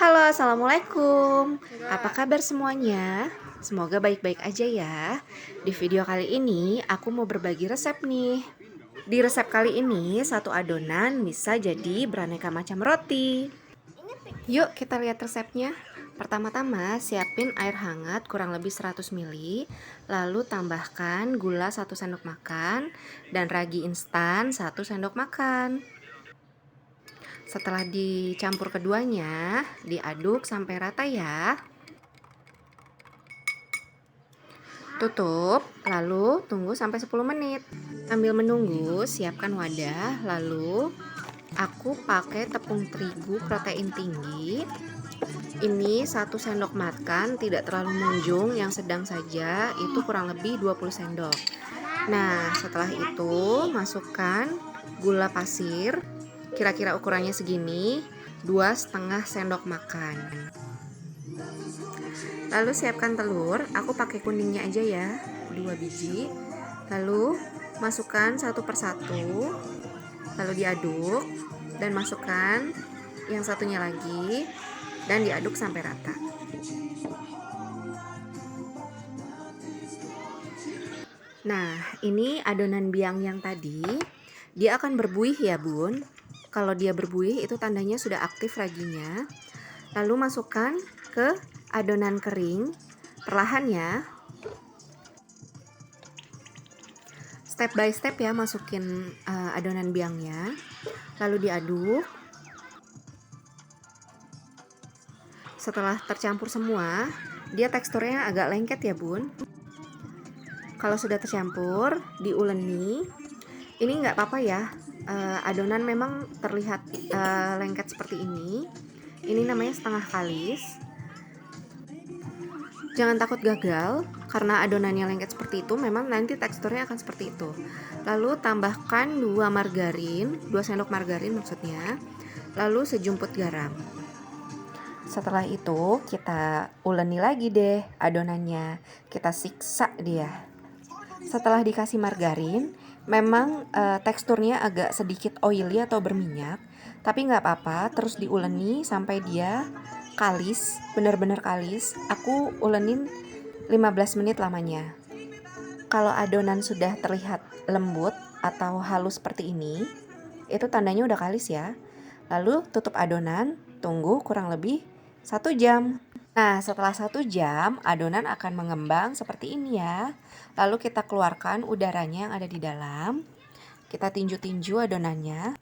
Halo, assalamualaikum. Apa kabar semuanya? Semoga baik-baik aja ya. Di video kali ini, aku mau berbagi resep nih. Di resep kali ini, satu adonan bisa jadi beraneka macam roti. Yuk, kita lihat resepnya. Pertama-tama, siapin air hangat kurang lebih 100 ml, lalu tambahkan gula 1 sendok makan dan ragi instan 1 sendok makan. Setelah dicampur keduanya, diaduk sampai rata ya. Tutup, lalu tunggu sampai 10 menit. Sambil menunggu, siapkan wadah, lalu aku pakai tepung terigu protein tinggi. Ini 1 sendok makan, tidak terlalu menjung, yang sedang saja itu kurang lebih 20 sendok. Nah, setelah itu masukkan gula pasir, kira-kira ukurannya segini, 2,5 sendok makan. Lalu siapkan telur, aku pakai kuningnya aja ya, 2 biji. Lalu masukkan satu persatu, lalu diaduk dan masukkan yang satunya lagi dan diaduk sampai rata. Nah, ini adonan biang yang tadi, dia akan berbuih ya bun. Kalau dia berbuih itu tandanya sudah aktif raginya. Lalu masukkan ke adonan kering, perlahan ya. Step by step ya, masukin adonan biangnya. Lalu diaduk. Setelah tercampur semua, dia teksturnya agak lengket ya bun. Kalau sudah tercampur, diuleni. Ini nggak apa-apa ya, adonan memang terlihat lengket seperti ini. Ini namanya setengah kalis. Jangan takut gagal, karena adonannya lengket seperti itu, memang nanti teksturnya akan seperti itu. Lalu tambahkan 2 margarin, 2 sendok margarin maksudnya. Lalu sejumput garam. Setelah itu kita uleni lagi deh adonannya. Kita siksa dia. Setelah dikasih margarin, memang teksturnya agak sedikit oily atau berminyak, tapi nggak apa-apa, terus diuleni sampai dia kalis, benar-benar kalis. Aku ulenin 15 menit lamanya. Kalau adonan sudah terlihat lembut atau halus seperti ini, itu tandanya udah kalis ya. Lalu tutup adonan, tunggu kurang lebih 1 jam. Nah, setelah 1 jam, adonan akan mengembang seperti ini ya. Lalu kita keluarkan udaranya yang ada di dalam. Kita tinju-tinju adonannya.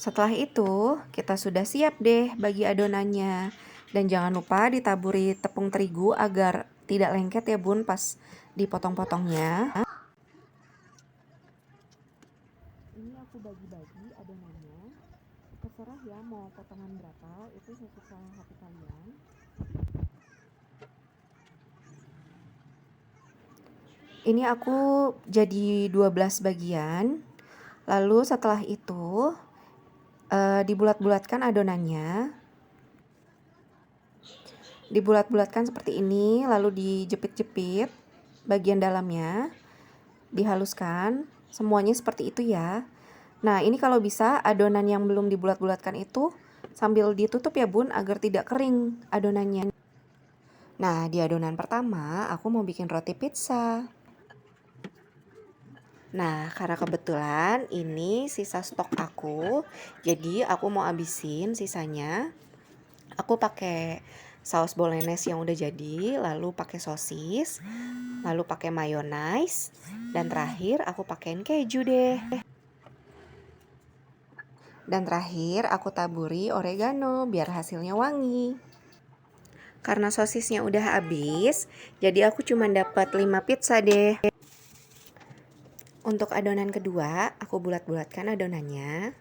Setelah itu, kita sudah siap deh bagi adonannya. Dan jangan lupa ditaburi tepung terigu agar tidak lengket ya bun pas dipotong-potongnya. Ini aku bagi-bagi adonannya. Terserah ya mau potongan berapa, itu sesuka hati kalian. Ini aku jadi 12 bagian. Lalu setelah itu dibulat-bulatkan adonannya. Dibulat-bulatkan seperti ini, lalu dijepit-jepit bagian dalamnya. Dihaluskan, semuanya seperti itu ya. Nah, ini kalau bisa adonan yang belum dibulat-bulatkan itu sambil ditutup ya bun agar tidak kering adonannya. Nah, di adonan pertama aku mau bikin roti pizza. Nah, karena kebetulan ini sisa stok aku, jadi aku mau habisin sisanya. Aku pakai saus bolognese yang udah jadi, lalu pakai sosis, lalu pakai mayonnaise, dan terakhir aku pakein keju deh. Dan terakhir aku taburi oregano biar hasilnya wangi. Karena sosisnya udah habis, jadi aku cuma dapat 5 pizza deh. Untuk adonan kedua, aku bulat-bulatkan adonannya.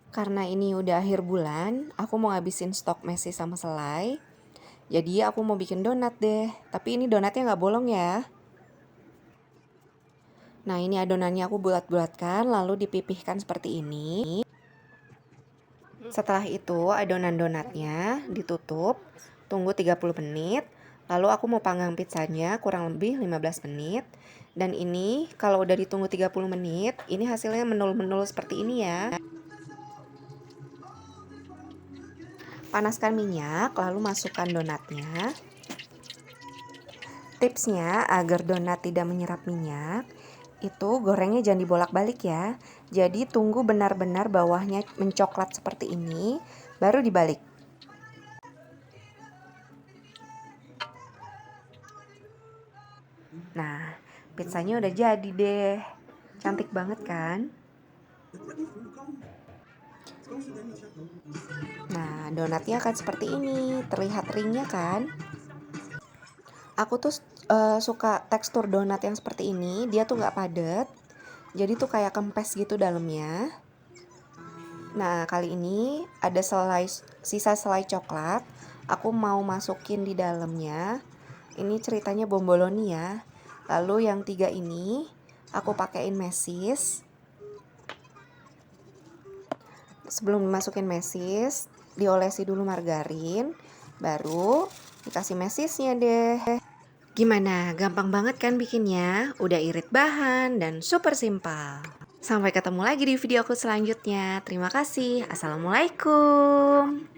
Karena ini udah akhir bulan, aku mau ngabisin stok mesi sama selai. Jadi aku mau bikin donat deh. Tapi ini donatnya nggak bolong ya. Nah, ini adonannya aku bulat-bulatkan, lalu dipipihkan seperti ini. Setelah itu adonan donatnya ditutup, tunggu 30 menit. Lalu aku mau panggang pizzanya kurang lebih 15 menit. Dan ini kalau udah ditunggu 30 menit, ini hasilnya menul-menul seperti ini ya. Panaskan minyak, lalu masukkan donatnya. Tipsnya agar donat tidak menyerap minyak, itu gorengnya jangan dibolak-balik ya. Jadi tunggu benar-benar bawahnya mencoklat seperti ini, baru dibalik. Nah, pizzanya udah jadi deh. Cantik banget kan? Nah, donatnya akan seperti ini. Terlihat ringnya kan? Aku tuh suka tekstur donat yang seperti ini. Dia tuh nggak padat. Jadi tuh kayak kempes gitu dalamnya. Nah, kali ini ada sisa selai coklat. Aku mau masukin di dalamnya. Ini ceritanya bomboloni ya. Lalu yang 3 ini aku pakein mesis. Sebelum dimasukin mesis, diolesi dulu margarin, baru dikasih mesisnya deh. Gimana? Gampang banget kan bikinnya? Udah irit bahan dan super simpel. Sampai ketemu lagi di video aku selanjutnya. Terima kasih. Assalamualaikum.